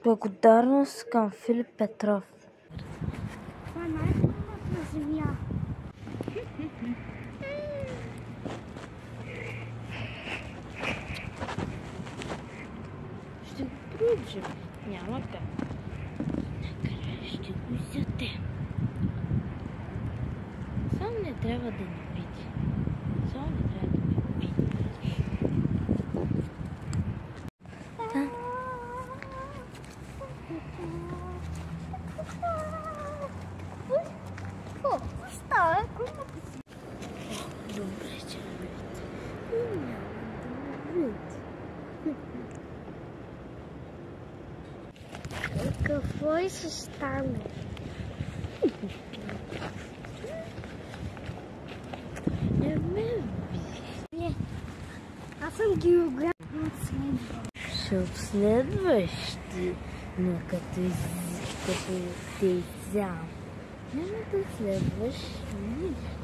Благодарност към Филип Петров. Това е най-хубавата земя. Ще го проучим. Няма как. Накрая ще го изядем. Само не трябва да ни види. Само не трябва да ни види. Какво става? Добре, че Какво и ще стане? не ме Не. Аз съм географ. ще обследваш ти, но като те изям. Няма да следваш нищо.